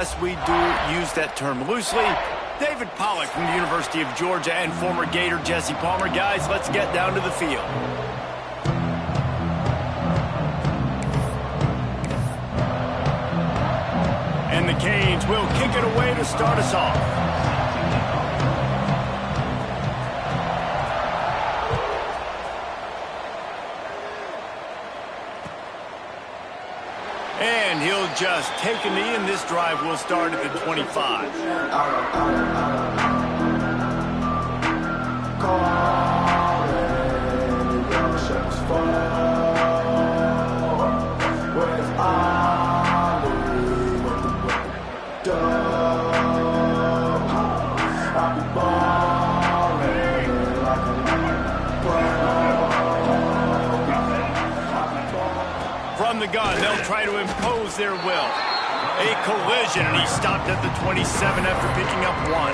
Yes, we do use that term loosely. David Pollock from the University of Georgia and former Gator Jesse Palmer. Guys, let's get down to the field. And the Canes will kick it away to start us off. And he'll just take a knee, and this drive will start at the 25. From the gun, they'll try to impose their will. A collision, and he stopped at the 27 after picking up one.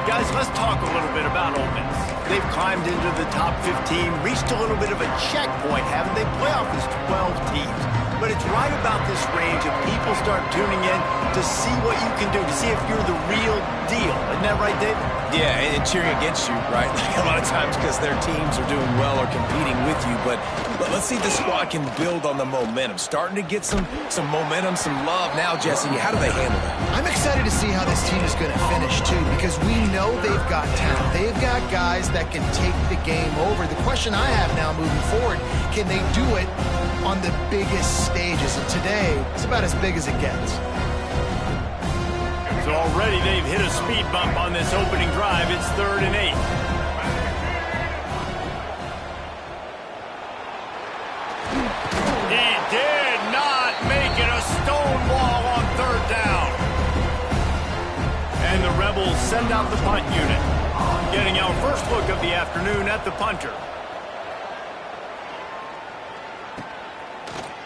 Guys, let's talk a little bit about Ole Miss. They've climbed into the top 15, reached a little bit of a checkpoint, haven't they? Playoff is 12 teams. But it's right about this range of people start tuning in to see what you can do, to see if you're the real deal. Isn't that right, David? Yeah, and cheering against you, right? Like a lot of times because their teams are doing well or competing with you. But let's see if the squad can build on the momentum. Starting to get some momentum, some love. Now, Jesse, how do they handle that? I'm excited to see how this team is going to finish, too, because we know they've got talent. They've got guys that can take the game over. The question I have now moving forward, can they do it on the biggest stages? And today, it's about as big as it gets. So already they've hit a speed bump on this opening drive. It's 3rd and 8. He did not make it a stone wall on 3rd down. And the Rebels send out the punt unit. Getting our first look of the afternoon at the punter.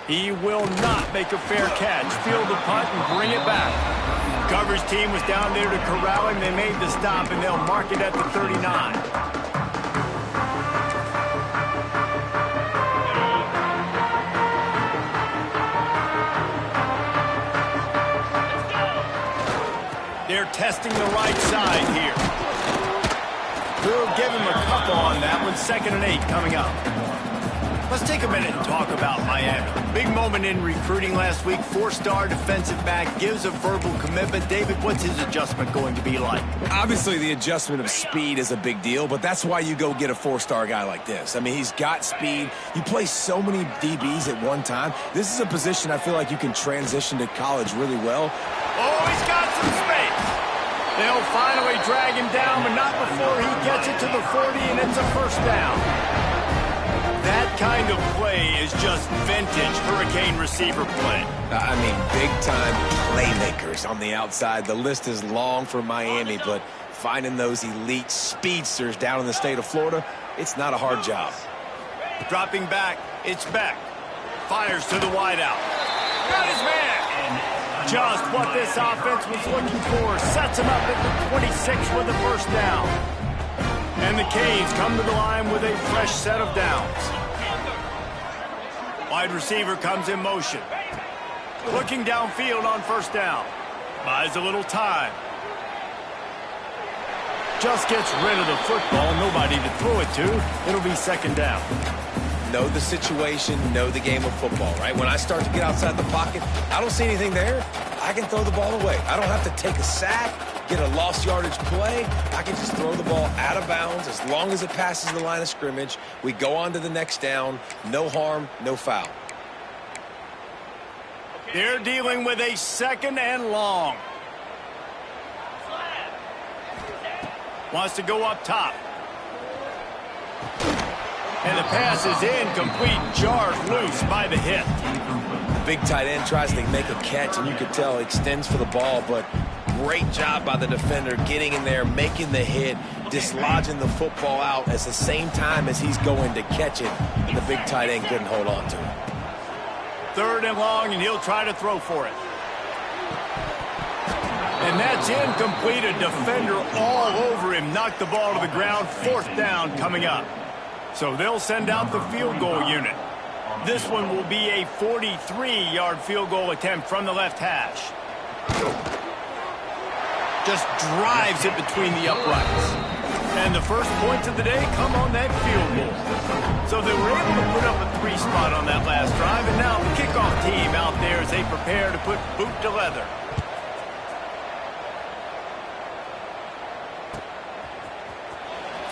He will not make a fair catch. Field the punt and bring it back. Coverage team was down there to corral him. They made the stop, and they'll mark it at the 39. They're testing the right side here. We'll give him a couple on that one. 2nd and 8 coming up. Let's take a minute and talk about Miami. Big moment in recruiting last week. 4-star defensive back gives a verbal commitment. David, what's his adjustment going to be like? Obviously, the adjustment of speed is a big deal, but that's why you go get a 4-star guy like this. I mean, he's got speed. You play so many DBs at one time. This is a position I feel like you can transition to college really well. Oh, he's got some space. They'll finally drag him down, but not before he gets it to the 40, and it's a 1st down. That kind of play is just vintage Hurricane receiver play. I mean, big-time playmakers on the outside. The list is long for Miami, but finding those elite speedsters down in the state of Florida, it's not a hard job. Dropping back, it's Beck. Fires to the wideout. Got his man. Just what this offense was looking for. Sets him up at the 26 with the 1st down. And the Canes come to the line with a fresh set of downs. Wide receiver comes in motion. Looking downfield on 1st down. Buys a little time. Just gets rid of the football. Nobody to throw it to. It'll be 2nd down. Know the situation, know the game of football, right? When I start to get outside the pocket, I don't see anything there. I can throw the ball away. I don't have to take a sack, get a lost yardage play. I can just throw the ball out of bounds as long as it passes the line of scrimmage. We go on to the next down. No harm, no foul. They're dealing with a 2nd and long. Wants to go up top. And the pass is incomplete, jarred loose by the hit. Big tight end tries to make a catch, and you can tell he extends for the ball, but great job by the defender getting in there, making the hit, dislodging the football out at the same time as he's going to catch it, and the big tight end couldn't hold on to it. 3rd and long, and he'll try to throw for it. And that's incomplete. A defender all over him. Knocked the ball to the ground. 4th down coming up. So they'll send out the field goal unit. This one will be a 43-yard field goal attempt from the left hash. just drives it between the uprights. And the first points of the day come on that field goal. So they were able to put up a 3 spot on that last drive, and now the kickoff team out there as they prepare to put boot to leather.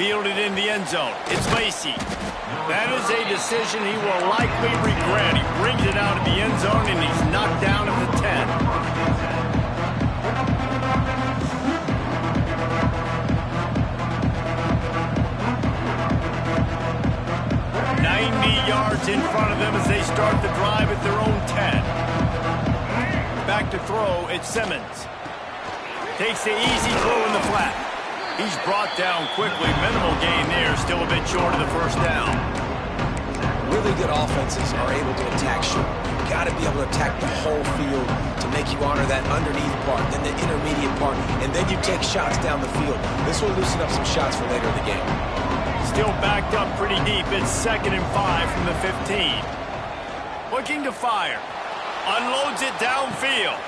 Fielded in the end zone. It's Lacey. That is a decision he will likely regret. He brings it out of the end zone, and he's knocked down at the 10. 90 yards in front of them as they start the drive at their own 10. Back to throw, it's Simmons. Takes the easy throw in the flat. He's brought down quickly. Minimal gain there, still a bit short of the first down. Really good offenses are able to attack short. You've got to be able to attack the whole field to make you honor that underneath part, then the intermediate part, and then you take shots down the field. This will loosen up some shots for later in the game. Still backed up pretty deep. It's 2nd and 5 from the 15. Looking to fire. Unloads it downfield.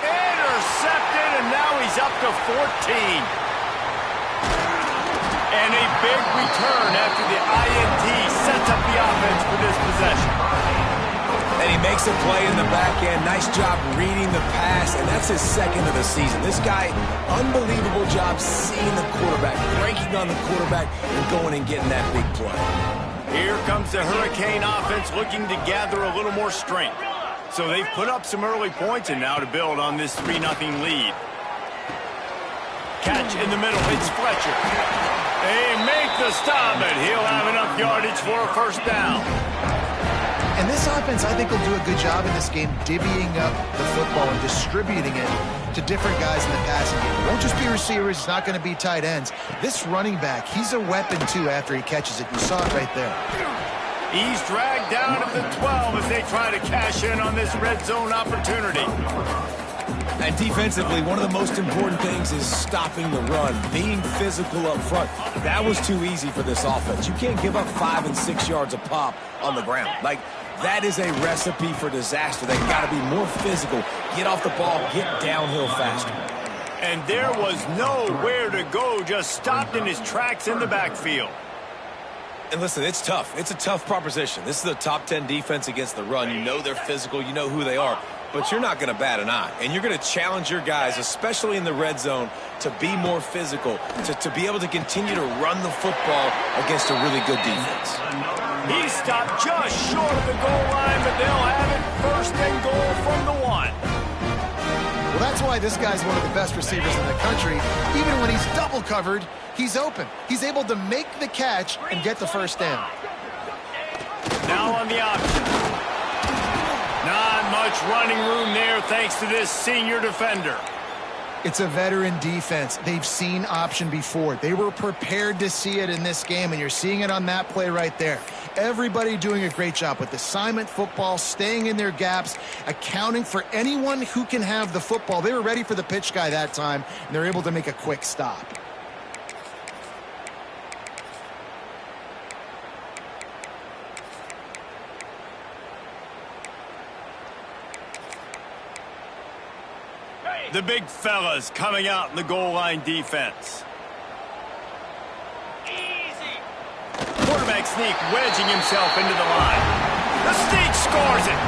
Intercepted, and now he's up to 14. And a big return after the INT sets up the offense for this possession. And he makes a play in the back end. Nice job reading the pass, and that's his 2nd of the season. This guy, unbelievable job seeing the quarterback, breaking on the quarterback, and going and getting that big play. Here comes the Hurricane offense looking to gather a little more strength. So they've put up some early points, and now to build on this 3-0 lead. Catch in the middle, it's Fletcher. They make the stop, and he'll have enough yardage for a first down. And this offense, I think, will do a good job in this game divvying up the football and distributing it to different guys in the passing game. It won't just be receivers. It's not going to be tight ends. This running back, he's a weapon, too, after he catches it. You saw it right there. He's dragged down at the 12 as they try to cash in on this red zone opportunity. And defensively, one of the most important things is stopping the run, being physical up front. That was too easy for this offense. You can't give up 5 and 6 yards a pop on the ground. Like, that is a recipe for disaster. They've got to be more physical, get off the ball, get downhill faster. And there was nowhere to go, just stopped in his tracks in the backfield. And listen, it's tough. It's a tough proposition. This is a top 10 defense against the run. You know they're physical. You know who they are. But you're not going to bat an eye. And you're going to challenge your guys, especially in the red zone, to be more physical, to be able to continue to run the football against a really good defense. He stopped just short of the goal line, but they'll have it 1st and goal from the 1. Well, that's why this guy's one of the best receivers in the country. Even when he's double covered, he's open. He's able to make the catch and get the first down. Now on the option. Not much running room there thanks to this senior defender. It's a veteran defense. They've seen option before. They were prepared to see it in this game, and you're seeing it on that play right there. Everybody doing a great job with assignment football, staying in their gaps, accounting for anyone who can have the football. They were ready for the pitch guy that time, and they're able to make a quick stop. The big fellas coming out in the goal line defense. Easy. Quarterback sneak wedging himself into the line. The sneak scores it.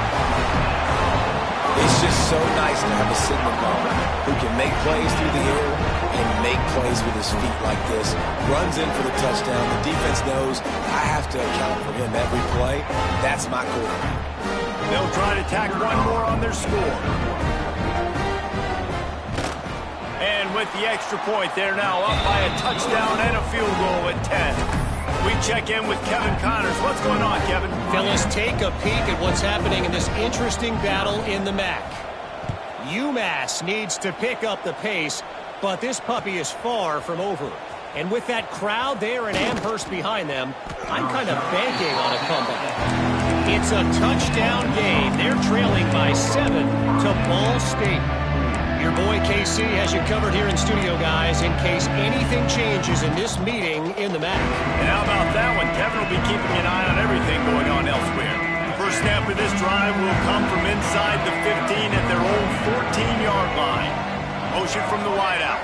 It's just so nice to have a signal guard who can make plays through the air and make plays with his feet like this. Runs in for the touchdown. The defense knows I have to account for him every play. That's my quarterback. They'll try to tack one more on their score. And with the extra point, they're now up by a touchdown and a field goal at 10. We check in with Kevin Connors. What's going on, Kevin? Fellas, take a peek at what's happening in this interesting battle in the MAC. UMass needs to pick up the pace, but this puppy is far from over. And with that crowd there in Amherst behind them, I'm kind of banking on a comeback. It's a touchdown game. They're trailing by 7 to Ball State. Your boy KC has you covered here in studio, guys, in case anything changes in this meeting in the MAC. And how about that one? Kevin will be keeping an eye on everything going on elsewhere. First snap of this drive will come from inside the 15 at their own 14-yard line. Motion from the wideout.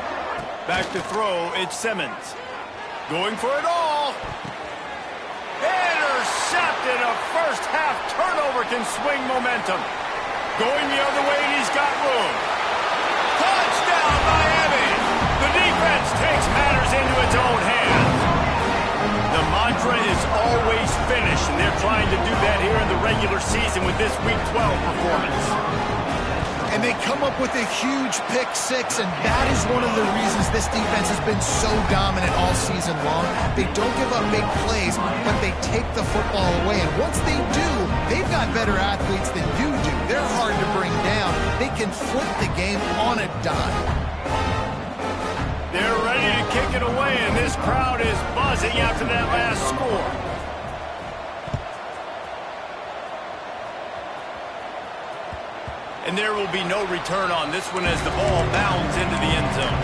Back to throw, it's Simmons. Going for it all. Intercepted. A first-half turnover can swing momentum. Going the other way, and he's got room. Touchdown, Miami! The defense takes matters into its own hands. The mantra is always finish, and they're trying to do that here in the regular season with this Week 12 performance. And they come up with a huge pick six, and that is one of the reasons this defense has been so dominant all season long. They don't give up big plays, but they take the football away. And once they do, they've got better athletes than you do. They're hard to bring down. They can flip the game on a dime. They're ready to kick it away, and this crowd is buzzing after that last score. And there will be no return on this one as the ball bounds into the end zone.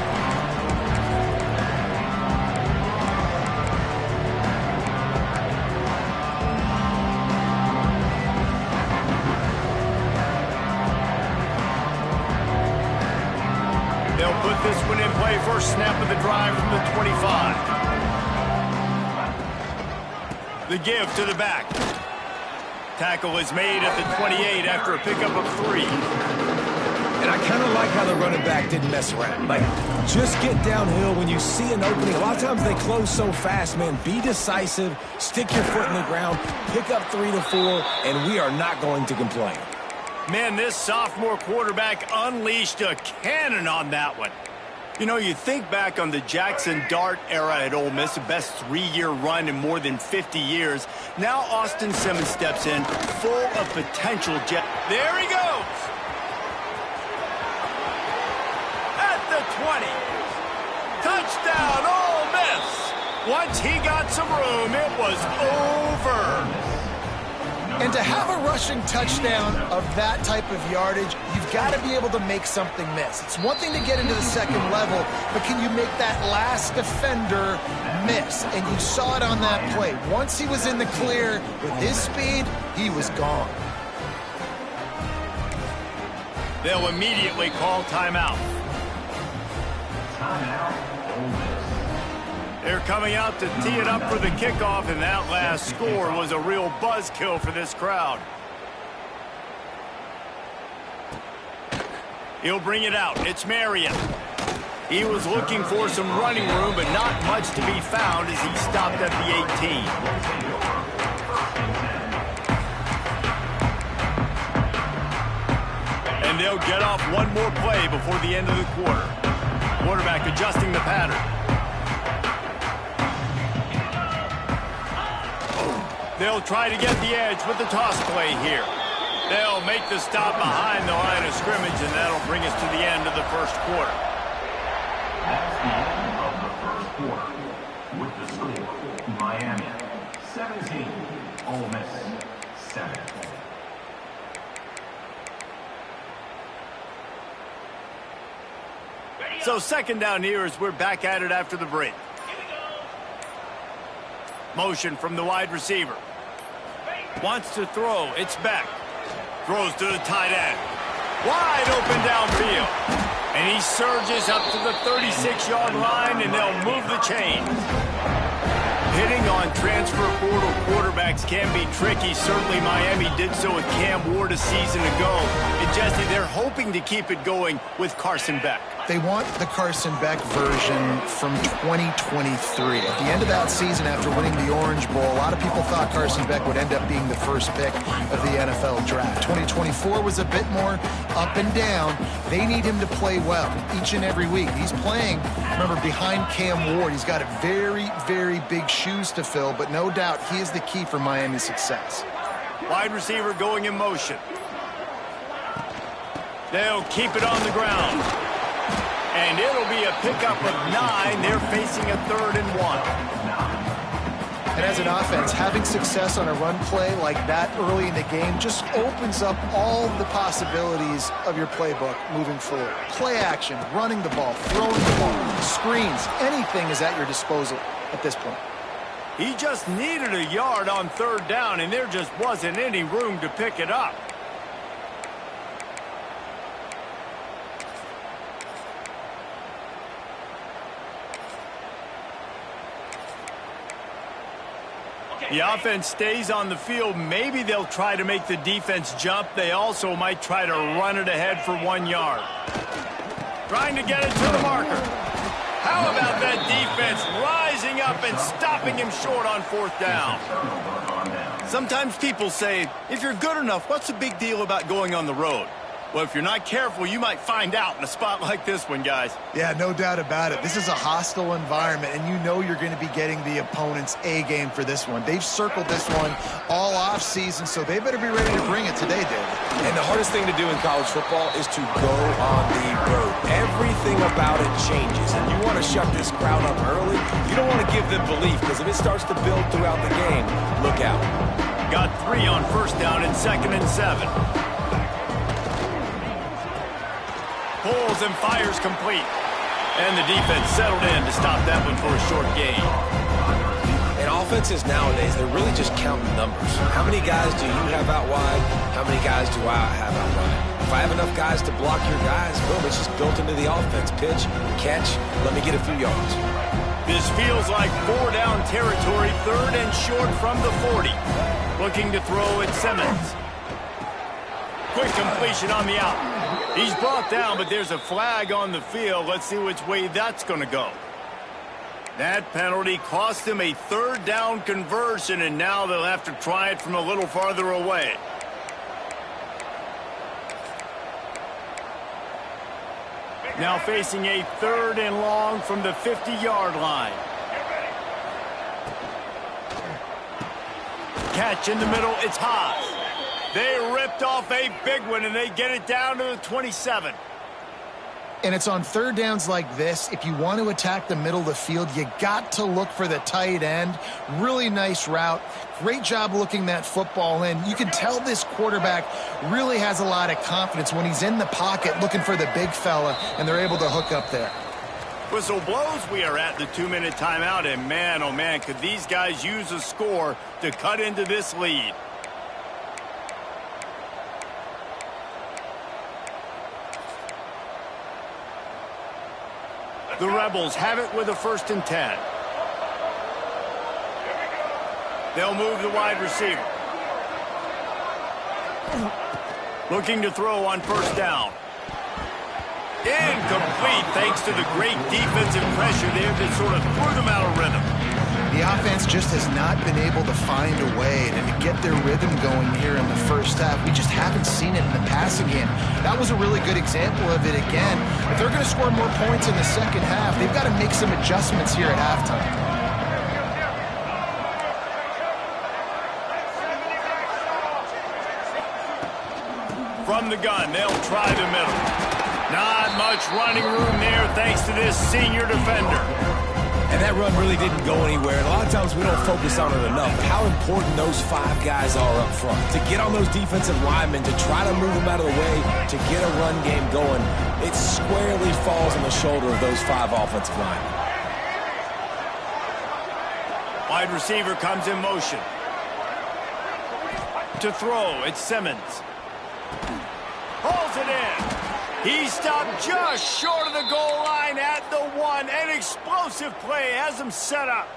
They'll put this one in play. First snap of the drive from the 25. The give to the back. Tackle is made at the 28 after a pickup of 3. And I kind of like how the running back didn't mess around. Like, just get downhill when you see an opening. A lot of times they close so fast, man. Be decisive, stick your foot in the ground, pick up 3 to 4, and we are not going to complain. Man, this sophomore quarterback unleashed a cannon on that one. You know, you think back on the Jackson Dart era at Ole Miss, the best 3-year run in more than 50 years. Now Austin Simmons steps in, full of potential. There he goes! At the 20. Touchdown, Ole Miss! Once he got some room, it was over. And to have a rushing touchdown of that type of yardage, you've got to be able to make something miss. It's one thing to get into the second level, but can you make that last defender miss? And you saw it on that play. Once he was in the clear with his speed, he was gone. They'll immediately call timeout. They're coming out to tee it up for the kickoff, and that last score was a real buzzkill for this crowd. He'll bring it out. It's Marion. He was looking for some running room, but not much to be found as he stopped at the 18. And they'll get off one more play before the end of the quarter. Quarterback adjusting the pattern. They'll try to get the edge with the toss play here. They'll make the stop behind the line of scrimmage, and that'll bring us to the end of the first quarter. That's the end of the first quarter. With the score, Miami 17, Ole Miss 7. So second down here as we're back at it after the break. Motion from the wide receiver. Wants to throw. It's back. Throws to the tight end. Wide open downfield. And he surges up to the 36-yard line, and they'll move the chains. Hitting on transfer portal quarterbacks can be tricky. Certainly Miami did so with Cam Ward a season ago. And Jesse, they're hoping to keep it going with Carson Beck. They want the Carson Beck version from 2023. At the end of that season, after winning the Orange Bowl, a lot of people thought Carson Beck would end up being the first pick of the NFL draft. 2024 was a bit more up and down. They need him to play well each and every week. He's playing, remember, behind Cam Ward. He's got a very, very big shoes to fill, but no doubt he is the key for Miami's success. Wide receiver going in motion. They'll keep it on the ground. And it'll be a pickup of 9. They're facing a 3rd and 1. And as an offense, having success on a run play like that early in the game just opens up all the possibilities of your playbook moving forward. Play action, running the ball, throwing the ball, screens, anything is at your disposal at this point. He just needed a yard on 3rd down, and there just wasn't any room to pick it up. The offense stays on the field. Maybe they'll try to make the defense jump. They also might try to run it ahead for 1 yard. Trying to get it to the marker. How about that defense rising up and stopping him short on 4th down? Sometimes people say, if you're good enough, what's the big deal about going on the road? Well, if you're not careful, you might find out in a spot like this one, guys. Yeah, no doubt about it. This is a hostile environment, and you know you're going to be getting the opponent's A game for this one. They've circled this one all offseason, so they better be ready to bring it today, David. And the hardest thing to do in college football is to go on the road. Everything about it changes, and you want to shut this crowd up early. You don't want to give them belief, because if it starts to build throughout the game, look out. Got 3 on 1st down and 2nd and 7. Pulls and fires complete. And the defense settled in to stop that one for a short gain. And offenses nowadays, they're really just counting numbers. How many guys do you have out wide? How many guys do I have out wide? If I have enough guys to block your guys, boom, it's just built into the offense. Pitch, catch, let me get a few yards. This feels like 4-down territory, 3rd and short from the 40. Looking to throw at Simmons. Quick completion on the out. He's brought down, but there's a flag on the field. Let's see which way that's going to go. That penalty cost him a 3rd down conversion, and now they'll have to try it from a little farther away. Now facing a 3rd and long from the 50-yard line. Catch in the middle, it's high. They ripped off a big one, and they get it down to the 27. And it's on 3rd downs like this. If you want to attack the middle of the field, you got to look for the tight end. Really nice route. Great job looking that football in. You can tell this quarterback really has a lot of confidence when he's in the pocket looking for the big fella, and they're able to hook up there. Whistle blows. We are at the 2-minute timeout, and man, oh man, could these guys use a score to cut into this lead. The Rebels have it with a 1st and 10. They'll move the wide receiver. Looking to throw on 1st down. Incomplete thanks to the great defensive pressure there that sort of threw them out of rhythm. The offense just has not been able to find a way to get their rhythm going here in the 1st half. We just haven't seen it in the passing game. That was a really good example of it again. If they're going to score more points in the 2nd half, they've got to make some adjustments here at halftime. From the gun, they'll try the middle. Not much running room there thanks to this senior defender. And that run really didn't go anywhere. And a lot of times we don't focus on it enough. How important those 5 guys are up front. To get on those defensive linemen, to try to move them out of the way, to get a run game going, it squarely falls on the shoulder of those 5 offensive linemen. Wide receiver comes in motion. To throw, it's Simmons. Pulls it in. He stopped just short of the goal line at the 1. An explosive play has him set up.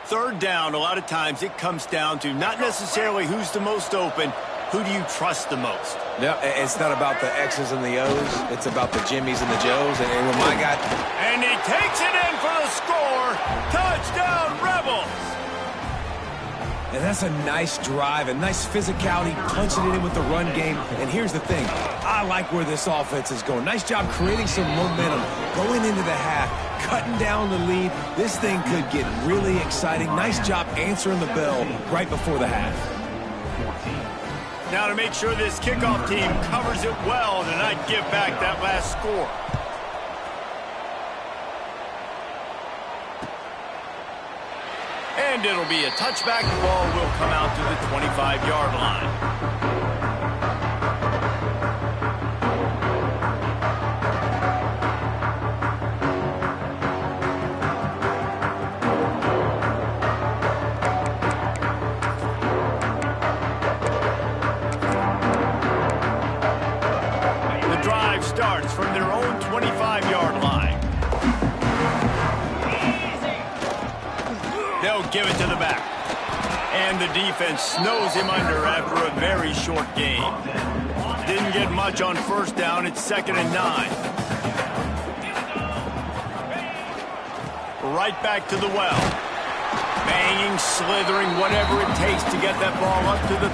3rd down, a lot of times it comes down to not necessarily who's the most open, who do you trust the most? Yeah, it's not about the X's and the O's. It's about the Jimmies and the Joes. And when my guy... And he takes it in for the score. Touchdown, Rebels. And that's a nice drive, a nice physicality, punching it in with the run game. And here's the thing. I like where this offense is going. Nice job creating some momentum, going into the half, cutting down the lead. This thing could get really exciting. Nice job answering the bell right before the half. Now to make sure this kickoff team covers it well to not give back that last score. And it'll be a touchback. The ball will come out to the 25-yard line. The drive starts from their own 25-yard line. They'll give it to the back. And the defense snows him under after a very short game. Didn't get much on first down. It's 2nd and 9. Right back to the well. Banging, slithering, whatever it takes to get that ball up to the 30.